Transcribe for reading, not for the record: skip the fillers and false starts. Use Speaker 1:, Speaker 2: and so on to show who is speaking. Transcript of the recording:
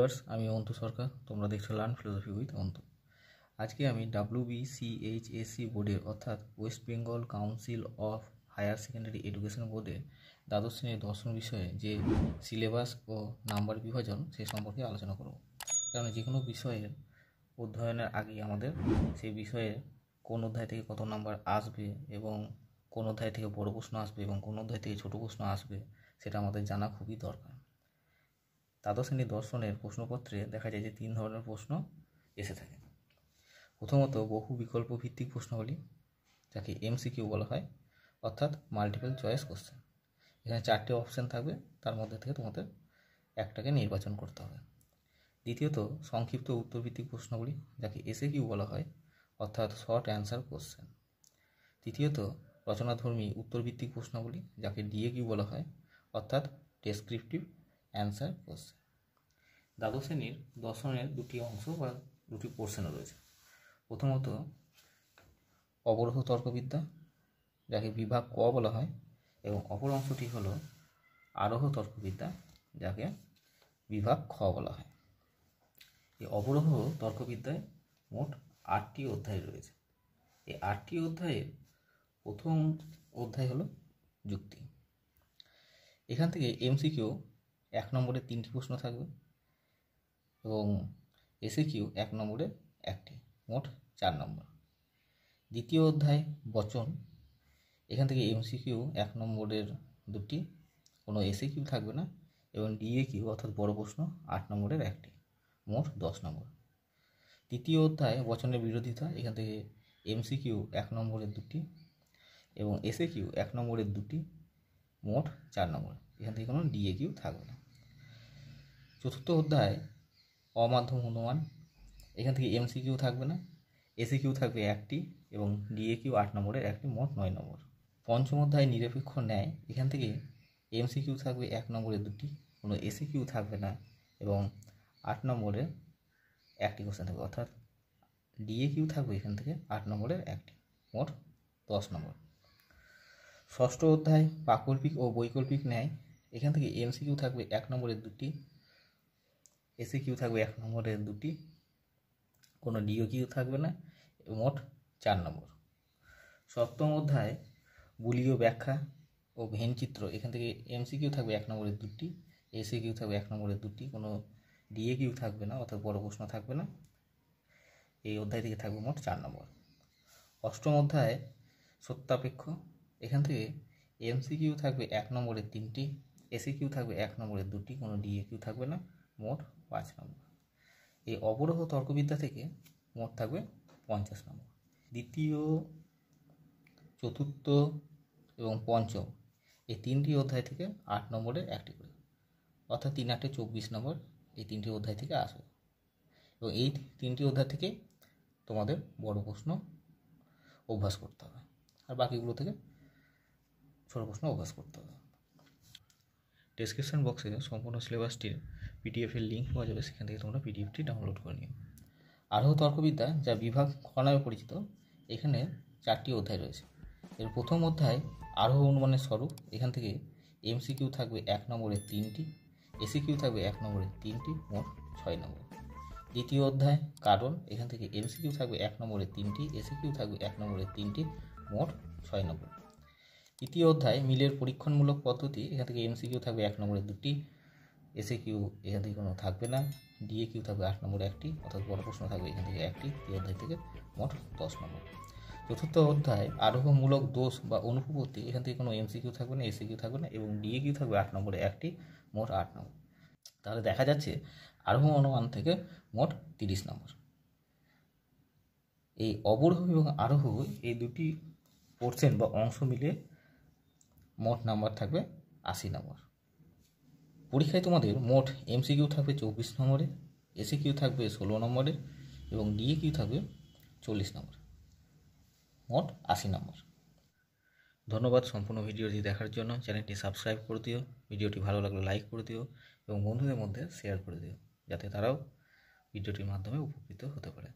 Speaker 1: Viewers, আমি অন্তু সরকার। তোমরা দেখছো লার্ন ফিলোসফি উইথ অন্তু। আজকে আমি WBCHSC বোর্ডের অর্থাৎ West Bengal Council of Higher Secondary Education বোর্ডের দ্বাদশ শ্রেণীর দর্শন বিষয়ে যে সিলেবাস ও নাম্বার বিভাজন সে সম্পর্কে আলোচনা করব। কারণ যে কোনো বিষয়ের অধ্যয়নের আগেই আমাদের সেই বিষয়ের কোন অধ্যায় থেকে কত নাম্বার আসবে এবং কোন অধ্যায় থেকে বড় প্রশ্ন আসবে এবং কোন অধ্যায় থেকে ছোট প্রশ্ন আসবে সেটা আমাদের জানা খুবই দরকার। দ্বাদশ শ্রেণীর দর্শনের প্রশ্নপত্রে দেখা যায় যে 3 ধরনের প্রশ্ন এসে থাকে। প্রথমত বহু বিকল্প ভিত্তিক প্রশ্নগুলি, যাকে MCQ বলা হয়, অর্থাৎ মাল্টিপল চয়েস কোশ্চেন। এখানে 4টে অপশান থাকবে, তার মধ্যে থেকে তোমাদের একটাকে নির্বাচন করতে হবে। দ্বিতীয়ত সংক্ষিপ্ত উত্তরভিত্তিক প্রশ্নগুলি, যাকে SAQ বলা হয়, অর্থাৎ শর্ট অ্যান্সার কোশ্চেন। তৃতীয়ত রচনাধর্মী উত্তরভিত্তিক প্রশ্নগুলি, যাকে DAQ বলা হয়, অর্থাৎ ডেসক্রিপটিভ অ্যান্সার কোশ্চেন। দ্বাদশ শ্রেণীর দর্শনের দুটি অংশ বা দুটি পোর্শন রয়েছে। প্রথমত অবরোহ তর্কবিদ্যা, যাকে বিভাগ ক বলা হয়, এবং অপর অংশটি হলো আরোহ তর্কবিদ্যা, যাকে বিভাগ খ বলা হয়। এই অবরোহ তর্কবিদ্যায় মোট 8টি অধ্যায় রয়েছে। এই 8টি অধ্যায়ের প্রথম অধ্যায় হলো যুক্তি। এখান থেকে MCQ 1 নম্বরে 3টি প্রশ্ন থাকবে এবং SAQ 1 নম্বরে 1টি, মোট 4 নম্বর। দ্বিতীয় অধ্যায় বচন, এখান থেকে MCQ 1 নম্বরের 2টি, কোনো SAQ থাকবে না, এবং DAQ অর্থাৎ বড় প্রশ্ন 8 নম্বরের 1টি, মোট 10 নম্বর। তৃতীয় অধ্যায় বচনের বিরোধিতা, এখান থেকে MCQ 1 নম্বরের 2টি এবং SAQ 1 নম্বরের 2টি, মোট 4 নম্বর। এখান থেকে কোনো DAQ থাকবে না। চতুর্থ অধ্যায় অমাধ্যম অনুমান, এখান থেকে MCQ থাকবে না, SAQ থাকবে 1টি এবং DAQ 8 নম্বরের 1টি, মোট 9 নম্বর। পঞ্চম অধ্যায় নিরপেক্ষ ন্যায়, এখান থেকে MCQ থাকবে 1 নম্বরের 2টি, কোনো SAQ থাকবে না এবং 8 নম্বরের 1টি কোশ্চেন থাকবে, অর্থাৎ DAQ থাকবে এখান থেকে 8 নম্বরের 1টি, মোট 10 নম্বর। ষষ্ঠ অধ্যায় প্রাকল্পিক ও বৈকল্পিক ন্যায়, এখান থেকে MCQ থাকবে 1 নম্বরের 2টি, SAQ থাকবে 1 নম্বরের 2টি, কোনো DAQ থাকবে না, মোট 4 নম্বর। সপ্তম অধ্যায় বুলীয় ব্যাখ্যা ও ভেনচিত্র, এখান থেকে MCQ থাকবে 1 নম্বরের 2টি, SAQ থাকবে 1 নম্বরের 2টি, কোনো DAQ থাকবে না, অর্থাৎ বড় প্রশ্ন থাকবে না। এই অধ্যায় থেকে থাকবে মোট 4 নম্বর। অষ্টম অধ্যায় সত্যাপেক্ষ, এখান থেকে MCQ থাকবে 1 নম্বরের 3টি, SAQ থাকবে 1 নম্বরের 2টি, কোনো DAQ থাকবে না, মোট 5 নম্বর। এই অবরোহ তর্কবিদ্যা থেকে মোট থাকবে 50 নম্বর। দ্বিতীয়, চতুর্থ এবং পঞ্চম এই 3টি অধ্যায় থেকে 8 নম্বরের 1টি করে, অর্থাৎ 3 8 24 নম্বর এই 3টি অধ্যায় থেকে আসবে। এবং এই 3টি অধ্যায় থেকে তোমাদের বড় প্রশ্ন অভ্যাস করতে হবে, আর বাকিগুলো থেকে ছোট প্রশ্ন অভ্যাস করতে হবে। ডেসক্রিপশন বক্সে সম্পূর্ণ সিলেবাসটির PDF-এর লিঙ্ক পাওয়া যাবে, সেখান থেকে তোমরা PDF-টি ডাউনলোড করে নিও। আরোহ তর্কবিদ্যা, যা বিভাগ খ নামে পরিচিত, এখানে 4টি অধ্যায় রয়েছে। এর প্রথম অধ্যায় আরোহ অনুমানের স্বরূপ, এখান থেকে MCQ থাকবে 1 নম্বরের 3টি, SAQ থাকবে 1 নম্বরের 3টি, মোট 6 নম্বর। দ্বিতীয় অধ্যায় কারণ, এখান থেকে MCQ থাকবে 1 নম্বরের 3টি, SAQ থাকবে 1 নম্বরের 3টি, মোট 6 নম্বর। তৃতীয় অধ্যায় মিলের পরীক্ষণমূলক পদ্ধতি, এখান থেকে MCQ থাকবে 1 নম্বরের 2টি, SAQ এখান থেকে কোনো থাকবে না, DAQ থাকবে 8 নম্বরের 1টি, অর্থাৎ বড় প্রশ্ন থাকবে এখান থেকে 1টি। এই অধ্যায় থেকে মোট 10 নম্বর। চতুর্থ অধ্যায় আরোহমূলক দোষ বা অনুপপত্তি, এখান থেকে কোনো MCQ থাকবে না, SAQ থাকবে না এবং DAQ থাকবে 8 নম্বরের 1টি, মোট 8 নম্বর। তাহলে দেখা যাচ্ছে আরোহ অনুমান থেকে মোট 30 নম্বর। এই অবরোহ এবং আরোহ এই দুটি পোর্শন বা অংশ মিলে মোট নাম্বার থাকবে 80 নম্বর। পরীক্ষায় তোমাদের মোট MCQ থাকবে 24 নম্বরে, SAQ থাকবে 16 নম্বরে এবং DAQ থাকবে 40 নম্বর, মোট 80 নম্বর। ধন্যবাদ সম্পূর্ণ ভিডিওটি দেখার জন্য। চ্যানেলটি সাবস্ক্রাইব করে দিও, ভিডিওটি ভালো লাগলে লাইক করে দিও এবং বন্ধুদের মধ্যে শেয়ার করে দিও, যাতে তারাও ভিডিওটির মাধ্যমে উপকৃত হতে পারে।